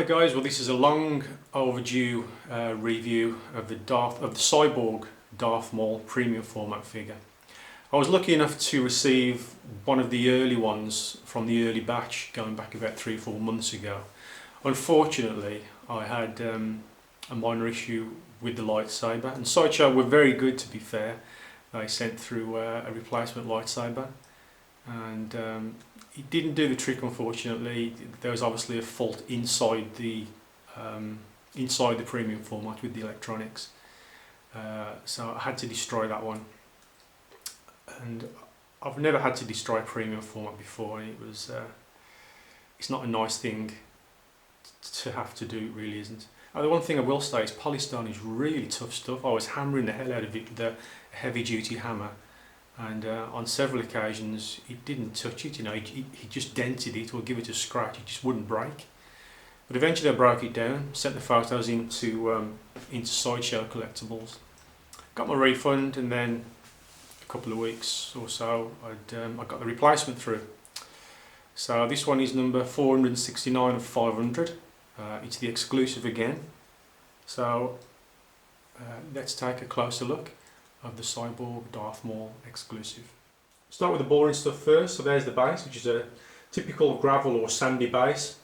Hi guys, well this is a long overdue review of the Cyborg Darth Maul premium format figure. I was lucky enough to receive one of the early ones from the early batch going back about 3 or 4 months ago. Unfortunately I had a minor issue with the lightsaber, and Sideshow were very good, to be fair. They sent through a replacement lightsaber and it didn't do the trick, unfortunately. There was obviously a fault inside the premium format with the electronics, so I had to destroy that one. And I've never had to destroy a premium format before, and it's not a nice thing to have to do, it really isn't. The one thing I will say is polystone is really tough stuff. I was hammering the hell out of it with a heavy duty hammer, and on several occasions it didn't touch it, he just dented it or give it a scratch, it just wouldn't break. But eventually I broke it down, sent the photos into Sideshow Collectibles, got my refund, and then a couple of weeks or so I got the replacement through. So this one is number 469 of 500, it's the exclusive again. So let's take a closer look of the Cyborg Darth Maul exclusive. Start with the boring stuff first. So there's the base, which is a typical gravel or sandy base,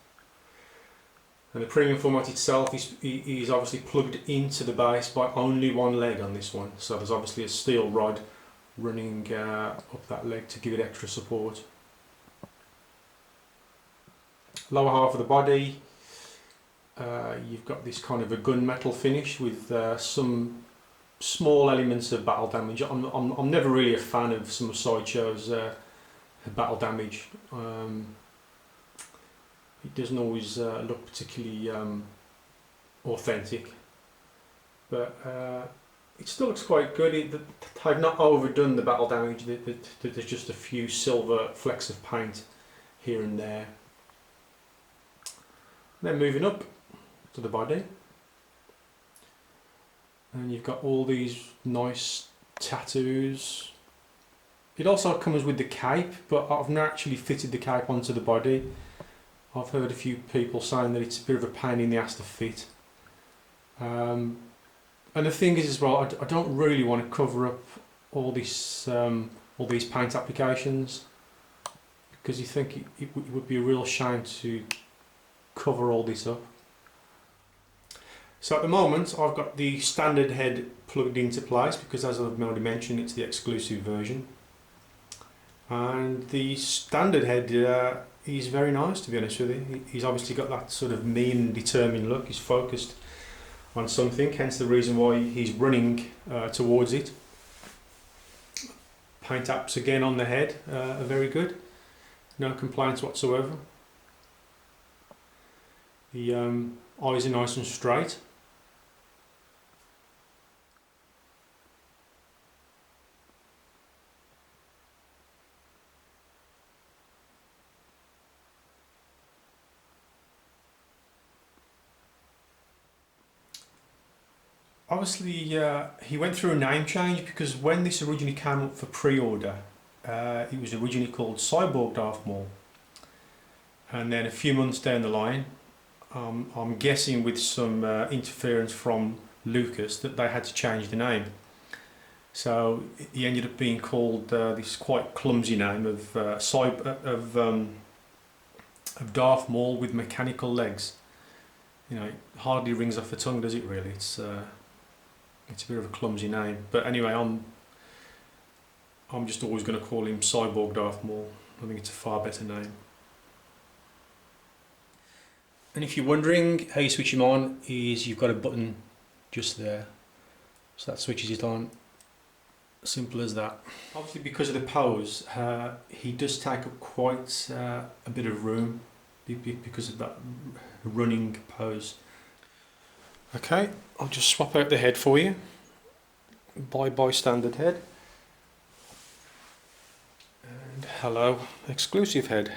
and the premium format itself is obviously plugged into the base by only one leg on this one. So there's obviously a steel rod running up that leg to give it extra support. Lower half of the body, you've got this kind of a gunmetal finish with some small elements of battle damage. I'm never really a fan of some of Sideshow's battle damage. It doesn't always look particularly authentic, but it still looks quite good. I've not overdone the battle damage. There's just a few silver flecks of paint here and there. Then moving up to the body, and you've got all these nice tattoos. It also comes with the cape, but I've not actually fitted the cape onto the body. I've heard a few people saying that it's a bit of a pain in the ass to fit. And the thing is as well, I don't really want to cover up all these paint applications, because you think it would be a real shame to cover all this up. So at the moment I've got the standard head plugged into place, because as I've already mentioned, it's the exclusive version, and the standard head is very nice, to be honest with you. He's obviously got that sort of mean and determined look. He's focused on something, hence the reason why he's running towards it. Paint apps again on the head are very good, no complaints whatsoever. The eyes are nice and straight. Obviously he went through a name change, because when this originally came up for pre-order, it was originally called Cyborg Darth Maul, and then a few months down the line, I'm guessing with some interference from Lucas, that they had to change the name. So he ended up being called this quite clumsy name of Darth Maul with mechanical legs. It hardly rings off the tongue, does it really? It's a bit of a clumsy name. But anyway, I'm just always going to call him Cyborg Darth Maul. I think it's a far better name. And if you're wondering how you switch him on, is you've got a button just there, so that switches it on. Simple as that. Obviously, because of the pose, he does take up quite a bit of room because of that running pose. Okay, I'll just swap out the head for you. Bye standard head, and hello exclusive head.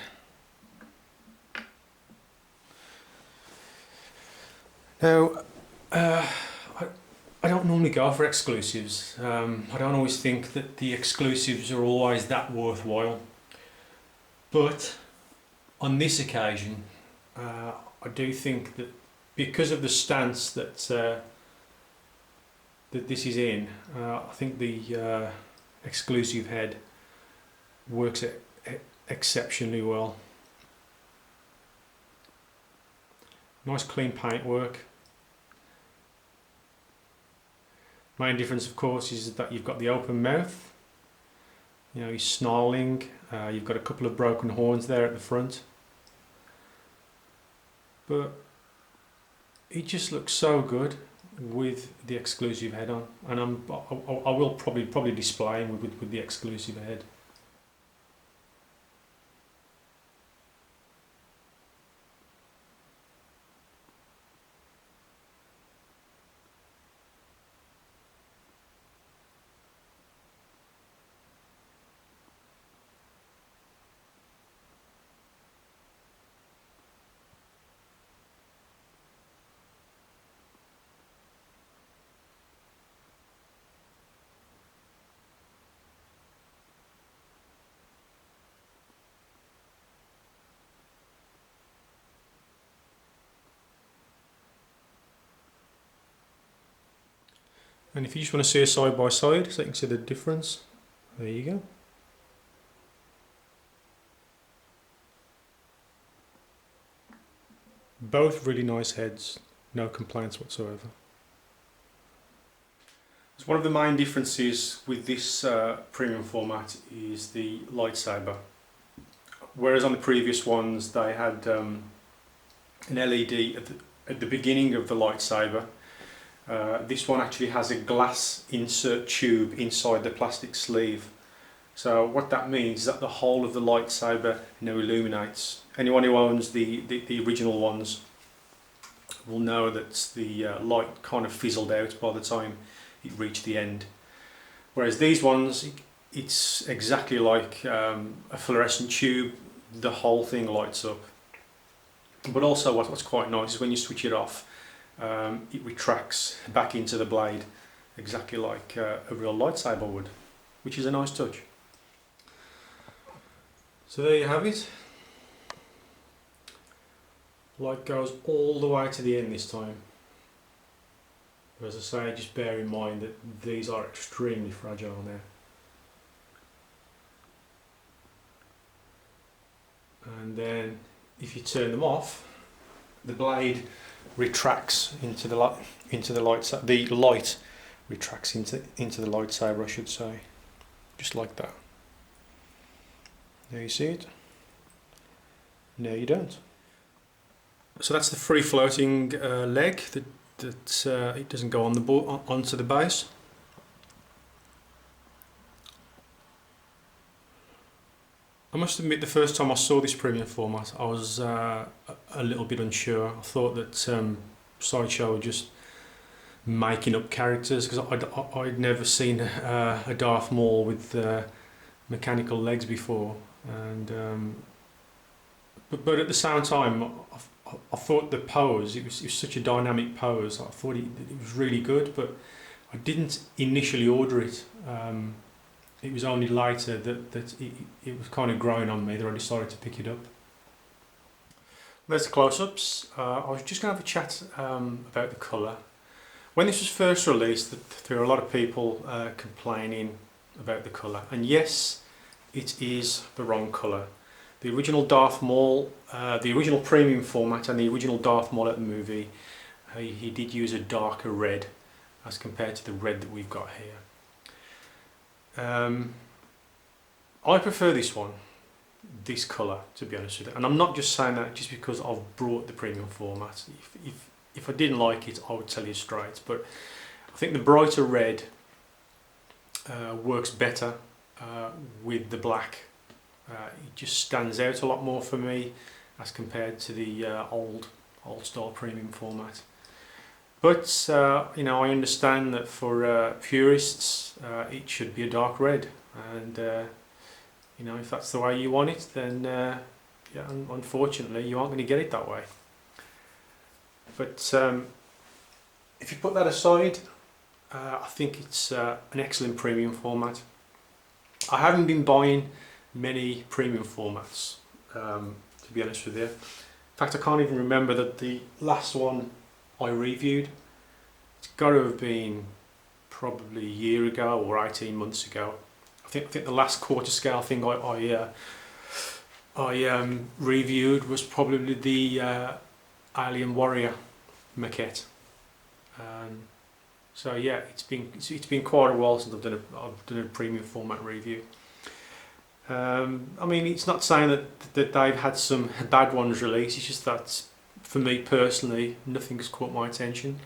Now, I don't normally go for exclusives. I don't always think that the exclusives are always that worthwhile. But on this occasion, I do think that because of the stance that that this is in, I think the exclusive head works exceptionally well. Nice clean paintwork. Main difference, of course, is that you've got the open mouth. You know, he's snarling. You've got a couple of broken horns there at the front. But it just looks so good with the exclusive head on, and I will probably display him with the exclusive head. And if you just want to see a side by side so you can see the difference, there you go. Both really nice heads, no complaints whatsoever. So one of the main differences with this premium format is the lightsaber. Whereas on the previous ones they had an LED at the beginning of the lightsaber. This one actually has a glass insert tube inside the plastic sleeve. So what that means is that the whole of the lightsaber now illuminates. Anyone who owns the original ones will know that the light kind of fizzled out by the time it reached the end. Whereas these ones, it's exactly like a fluorescent tube, the whole thing lights up. But also what's quite nice is when you switch it off, it retracts back into the blade exactly like a real lightsaber would, which is a nice touch. So there you have it. Light goes all the way to the end this time. As I say, just bear in mind that these are extremely fragile now. And then if you turn them off, the blade retracts into the light. The light retracts into the lightsaber, I should say, just like that. There you see it. No, you don't. So that's the free floating leg that it doesn't go on the board onto the base. I must admit, the first time I saw this premium format, I was a little bit unsure. I thought that Sideshow were just making up characters, because I'd never seen a Darth Maul with mechanical legs before, and but at the same time, I thought the pose, it was such a dynamic pose. I thought it was really good, but I didn't initially order it. It was only later that it was kind of growing on me that I decided to pick it up. There's the close-ups. I was just going to have a chat about the colour. When this was first released, there were a lot of people complaining about the colour. And yes, it is the wrong colour. The original Darth Maul, the original premium format and the original Darth Maul at the movie, he did use a darker red as compared to the red that we've got here. I prefer this one, this colour, to be honest with you, and I'm not just saying that just because I've brought the premium format. If I didn't like it, I would tell you straight, but I think the brighter red works better with the black. It just stands out a lot more for me as compared to the old style premium format. But you know, I understand that for purists, it should be a dark red, and you know, if that's the way you want it, then yeah, unfortunately, you aren't going to get it that way. But if you put that aside, I think it's an excellent premium format. I haven't been buying many premium formats, to be honest with you. fact, I can't even remember that the last one I reviewed. It's got to have been probably a year ago or 18 months ago. I think the last quarter scale thing I reviewed was probably the Alien Warrior maquette. So yeah, it's been quite a while since I've done a premium format review. I mean, it's not saying that they've had some bad ones released. It's just that for me personally, nothing has caught my attention.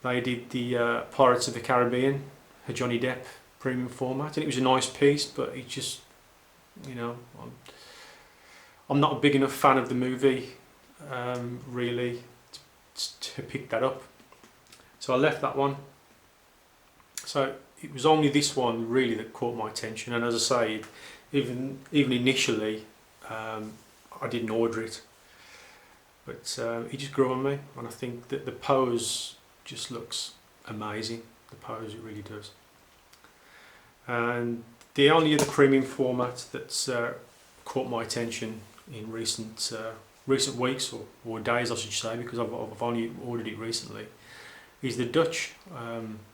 They did the Pirates of the Caribbean, a Johnny Depp premium format, and it was a nice piece, but it just, you know, I'm not a big enough fan of the movie, really, to pick that up. So I left that one. So it was only this one really that caught my attention, and as I say, even initially, I didn't order it, but it just grew on me, and I think that the pose just looks amazing. The pose, it really does. And the only other premium format that's caught my attention in recent weeks or days, I should say, because I've only ordered it recently, is the Dutch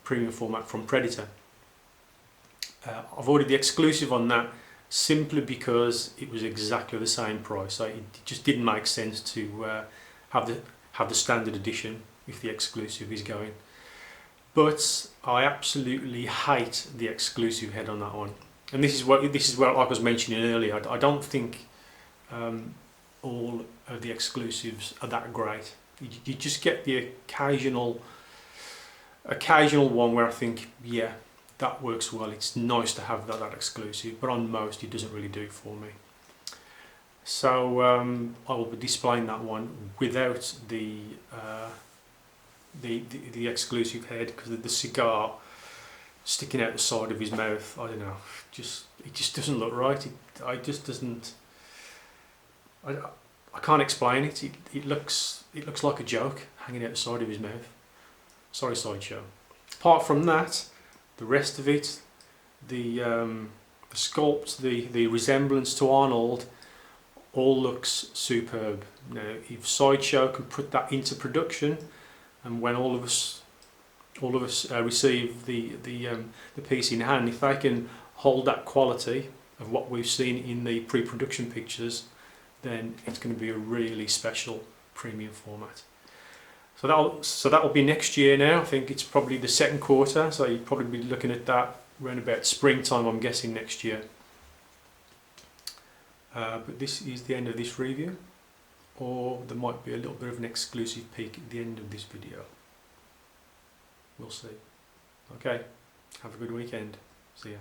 premium format from Predator. I've ordered the exclusive on that simply because it was exactly the same price. So it just didn't make sense to have the standard edition if the exclusive is going. But I absolutely hate the exclusive head on that one. And this is what like I was mentioning earlier. I don't think all of the exclusives are that great. You just get the occasional one where I think, yeah, that works well. It's nice to have that exclusive, but on most it doesn't really do it for me. So I will be displaying that one without the exclusive head, because the cigar sticking out the side of his mouth, I don't know, it just doesn't look right. I can't explain it. It looks like a joke hanging out the side of his mouth. Sorry, Sideshow. Apart from that, the rest of it, the sculpt, the resemblance to Arnold, all looks superb. Now, if Sideshow can put that into production, and when all of us receive the piece in hand, if they can hold that quality of what we've seen in the pre-production pictures, then it's going to be a really special premium format. So that'll be next year now. I think it's probably the second quarter, so you'll probably be looking at that around about springtime, I'm guessing, next year. But this is the end of this review, or there might be a little bit of an exclusive peek at the end of this video. We'll see. Okay, have a good weekend. See ya.